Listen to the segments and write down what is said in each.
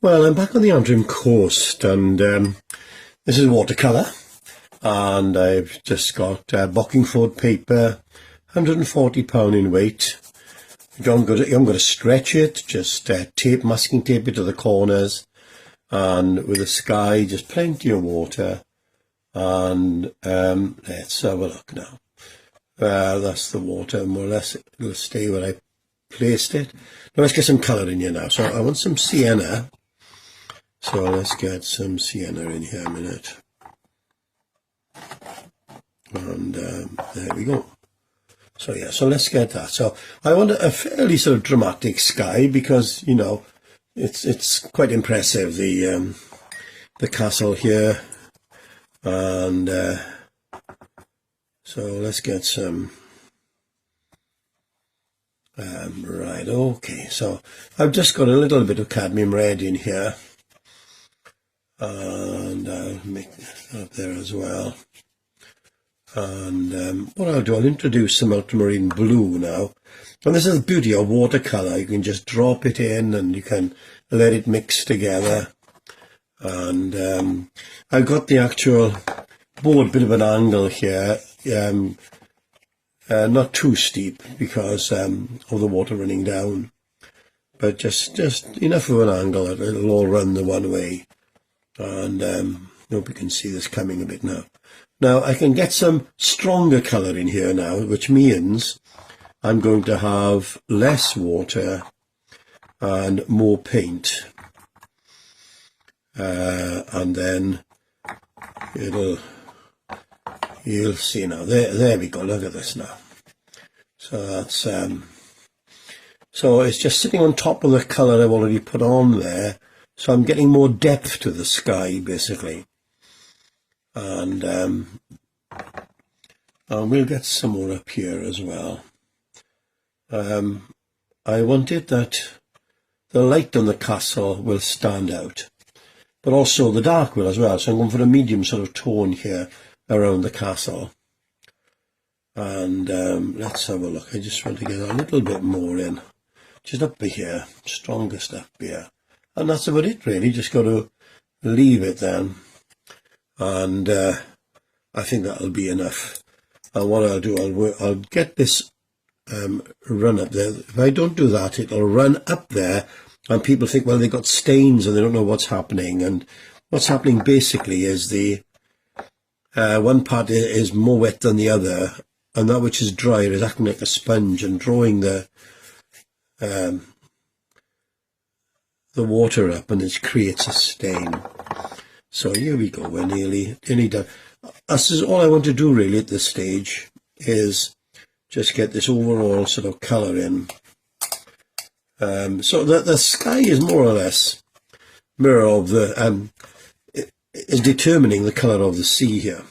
Well, I'm back on the Antrim coast, and this is watercolour, and I've just got Bockingford paper, £140 in weight. You haven't got to stretch it, just masking tape it to the corners, and with the sky, just plenty of water. And let's have a look now. That's the water, more or less. It'll stay where I placed it. Now let's get some colour in here now. So I want some sienna. So let's get some sienna in here a minute. And there we go. So yeah, so let's get that. So I want a fairly sort of dramatic sky because, you know, it's quite impressive, the castle here. And so let's get some right, okay, so I've just got a little bit of cadmium red in here, and I'll make that up there as well. And what I'll do, I'll introduce some ultramarine blue now. And this is the beauty of watercolour. You can just drop it in and you can let it mix together. And I've got the actual board, bit of an angle here, not too steep because of the water running down, but just enough of an angle that it'll all run the one way. And hope you can see this coming a bit now. Now I can get some stronger colour in here now, which means I'm going to have less water and more paint. And then you'll see now, there we go, look at this now. So that's, so it's just sitting on top of the colour I've already put on there. So I'm getting more depth to the sky, basically. And we'll get some more up here as well. I wanted that the light on the castle will stand out, but also the dark will as well. So I'm going for a medium sort of tone here around the castle. And let's have a look. I just want to get a little bit more in, just up here, strongest up here. And that's about it really, just got to leave it then. And I think that'll be enough. And what I'll do, I'll get this run up there. If I don't do that, it'll run up there and people think, well, they got stains and they don't know what's happening. And what's happening basically is the one part is more wet than the other, and that which is drier is acting like a sponge and drawing the water up, and it creates a stain. So here we go, we're nearly done. This is all I want to do really at this stage, is just get this overall sort of colour in. So the sky is more or less mirror of the, is determining the colour of the sea here.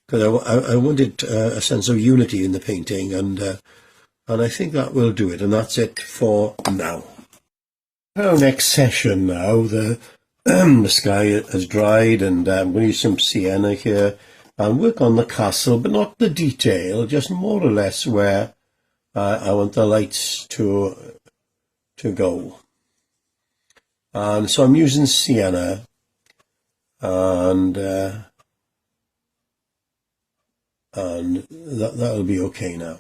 Because I wanted a sense of unity in the painting, and I think that will do it, and that's it for now. Our next session now, the sky has dried, and I'm going to use some sienna here and work on the castle, but not the detail, just more or less where I want the lights to go. And so I'm using sienna, and that'll be okay now.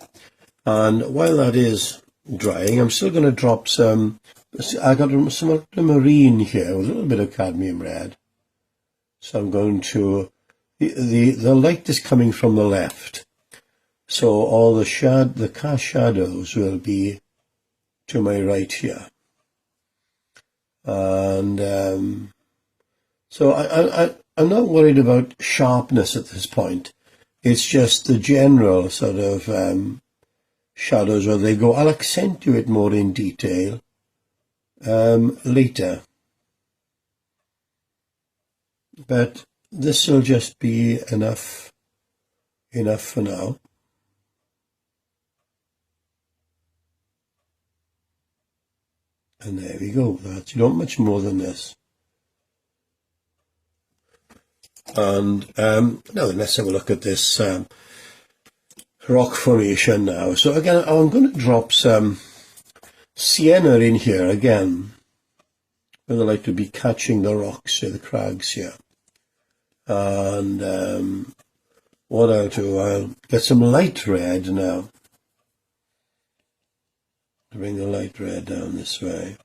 And while that is drying, I'm still going to drop some. I got some ultramarine here with a little bit of cadmium red. So I'm going to, the light is coming from the left, so all the cast shadows will be to my right here. And so I'm not worried about sharpness at this point. It's just the general sort of shadows where they go. I'll accentuate more in detail later, but this will just be enough for now. And there we go. That's not much more than this. And now let's have a look at this rock formation now. So again, I'm going to drop some sienna in here again, where the light would be catching the rocks here, the crags here. And what I'll do, I'll get some light red now. Bring the light red down this way.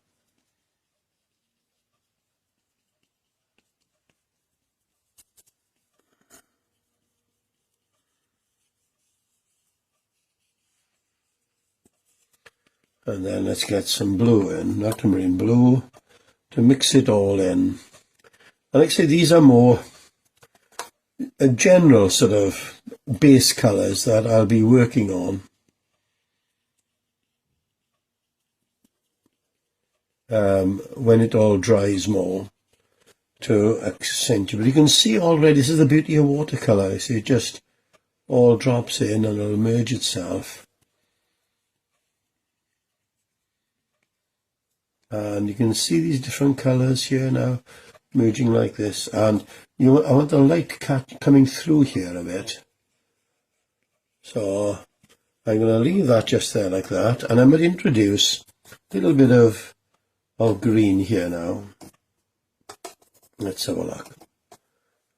And then let's get some blue in, ultramarine blue, to mix it all in. And like I say, these are more a general sort of base colours that I'll be working on. When it all dries more to accentuate. But you can see already, this is the beauty of watercolour. You see, it just all drops in and it'll merge itself. And you can see these different colours here now, merging like this. And I want the light coming through here a bit. So I'm going to leave that just there like that. And I'm going to introduce a little bit of green here now. Let's have a look.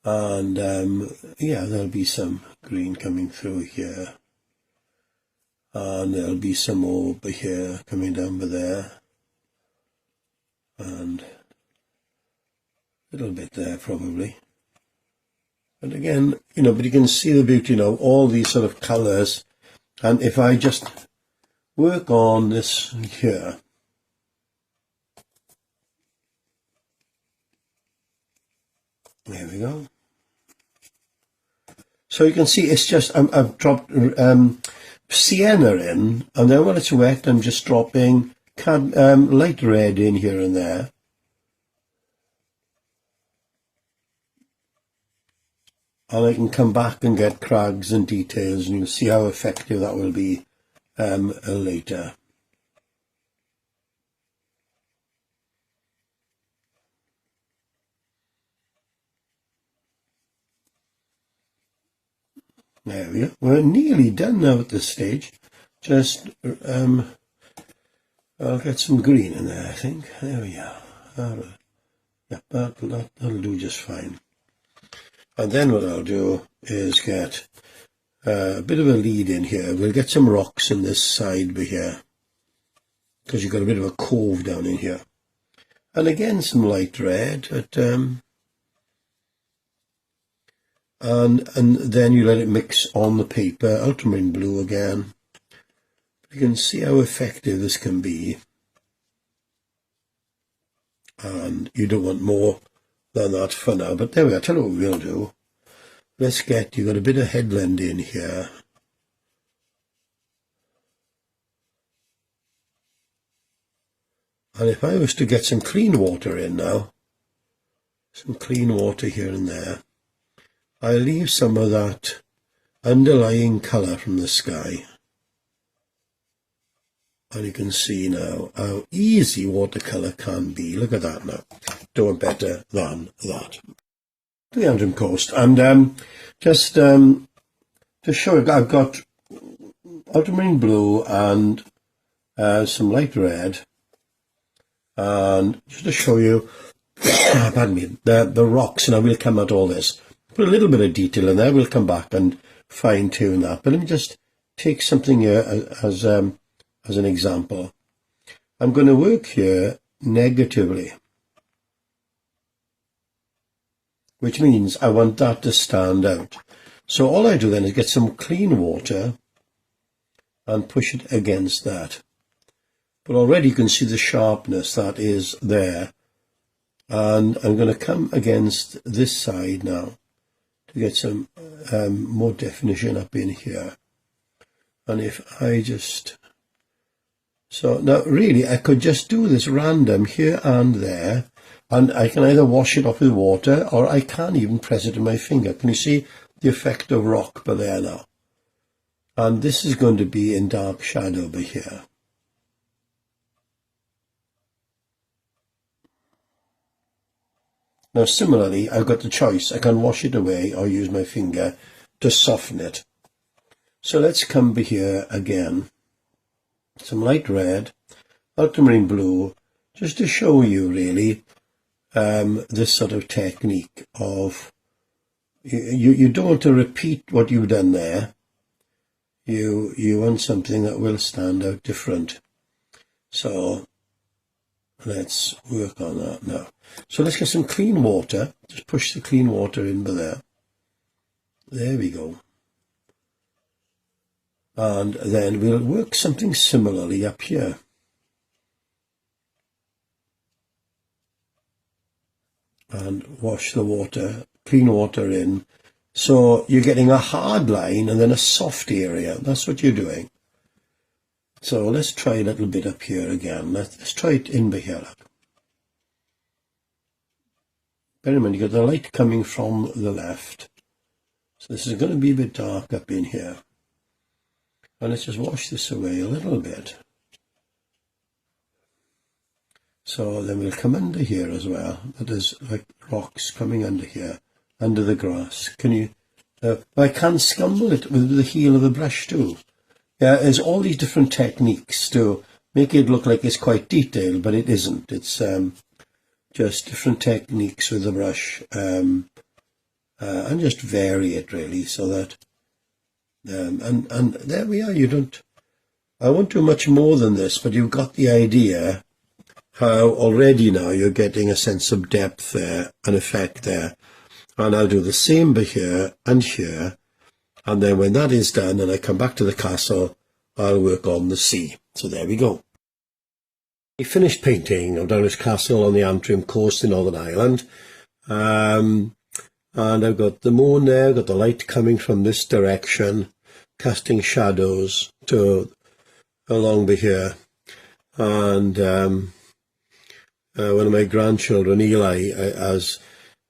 And yeah, there'll be some green coming through here. And there'll be some more over here coming down by there. And a little bit there probably. But again, but you can see the beauty now, all these sort of colours. And if I just work on this here, there we go. So you can see it's just, I've dropped sienna in, and then when it's wet, I'm just dropping light red in here and there. And I can come back and get crags and details, and you'll see how effective that will be later. There we go. We're nearly done now at this stage. Just I'll get some green in there, I think. There we are. Yeah, that'll do just fine. And then what I'll do is get a bit of a lead in here. We'll get some rocks in this side by here, because you've got a bit of a cove down in here. And again, some light red, and then you let it mix on the paper, ultramarine blue again. You can see how effective this can be. And you don't want more than that for now, but there we are. Tell you what we'll do. Let's get, you've got a bit of headland in here. And if I was to get some clean water in now, some clean water here and there, I leave some of that underlying colour from the sky. And you can see now how easy watercolour can be. Look at that now. Doing better than that. The Antrim Coast. And just to show you, I've got ultramarine blue and some light red. And just to show you, pardon me, the rocks, and I will come at all this. Put a little bit of detail in there. We'll come back and fine tune that. But let me just take something here as an example. I'm going to work here negatively, which means I want that to stand out. So all I do then is get some clean water and push it against that. But already you can see the sharpness that is there. And I'm going to come against this side now to get some more definition up in here. And if I just... So now really I could just do this random here and there, and I can either wash it off with water or I can even press it in my finger. Can you see the effect of rock by there now? And this is going to be in dark shadow by here. Now similarly, I've got the choice. I can wash it away or use my finger to soften it. So let's come by here again. Some light red, ultramarine blue, just to show you really this sort of technique of you don't want to repeat what you've done there. You want something that will stand out different. So let's work on that now. So let's get some clean water. Just push the clean water in there. There we go. And then we'll work something similarly up here. And wash the water, clean water in. So you're getting a hard line and then a soft area. That's what you're doing. So let's try a little bit up here again. Let's try it in here. Look. Bear in mind, you've got the light coming from the left. So this is going to be a bit dark up in here. And let's just wash this away a little bit. So then we'll come under here as well. There's like rocks coming under here, under the grass. Can you, I can scumble it with the heel of the brush too. Yeah, there's all these different techniques to make it look like it's quite detailed, but it isn't. It's just different techniques with the brush, and just vary it really, so that, and there we are. I won't do much more than this, but you've got the idea how already now you're getting a sense of depth there, an effect there. And I'll do the same by here and here. And then when that is done and I come back to the castle, I'll work on the sea. So there we go. I finished painting of Dunluce Castle on the Antrim Coast in Northern Ireland. And I've got the moon there, I've got the light coming from this direction, casting shadows along by here. And one of my grandchildren, Eli, has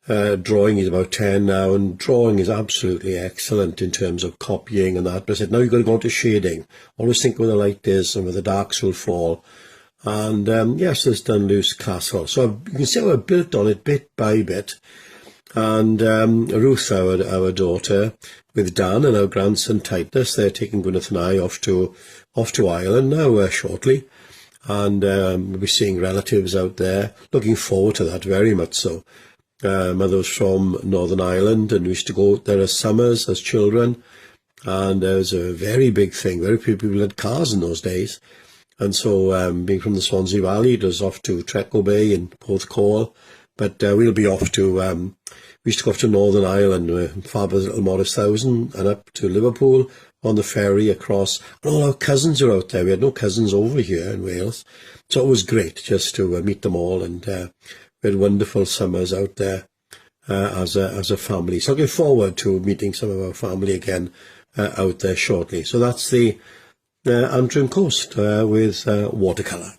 drawing. He's about 10 now, and drawing is absolutely excellent in terms of copying and that. But I said, now you've got to go into shading. Always think where the light is and where the darks will fall. And yes, there's Dunluce Castle. So you can see how I built on it bit by bit. And Ruth, our daughter, with Dan and our grandson Titus, they're taking Gwyneth and I off to Ireland now shortly. And we'll be seeing relatives out there. Looking forward to that very much so. Mother's from Northern Ireland, and we used to go out there as summers as children. And it was a very big thing. Very few people had cars in those days. And so being from the Swansea Valley, it was off to Treco Bay and Porthcawl. But we'll be off to, we used to go off to Northern Ireland, Father's Little Morris Thousand, and up to Liverpool on the ferry across. And all our cousins are out there. We had no cousins over here in Wales. So it was great just to meet them all. And we had wonderful summers out there as a family. So looking forward to meeting some of our family again out there shortly. So that's the Antrim Coast with watercolour.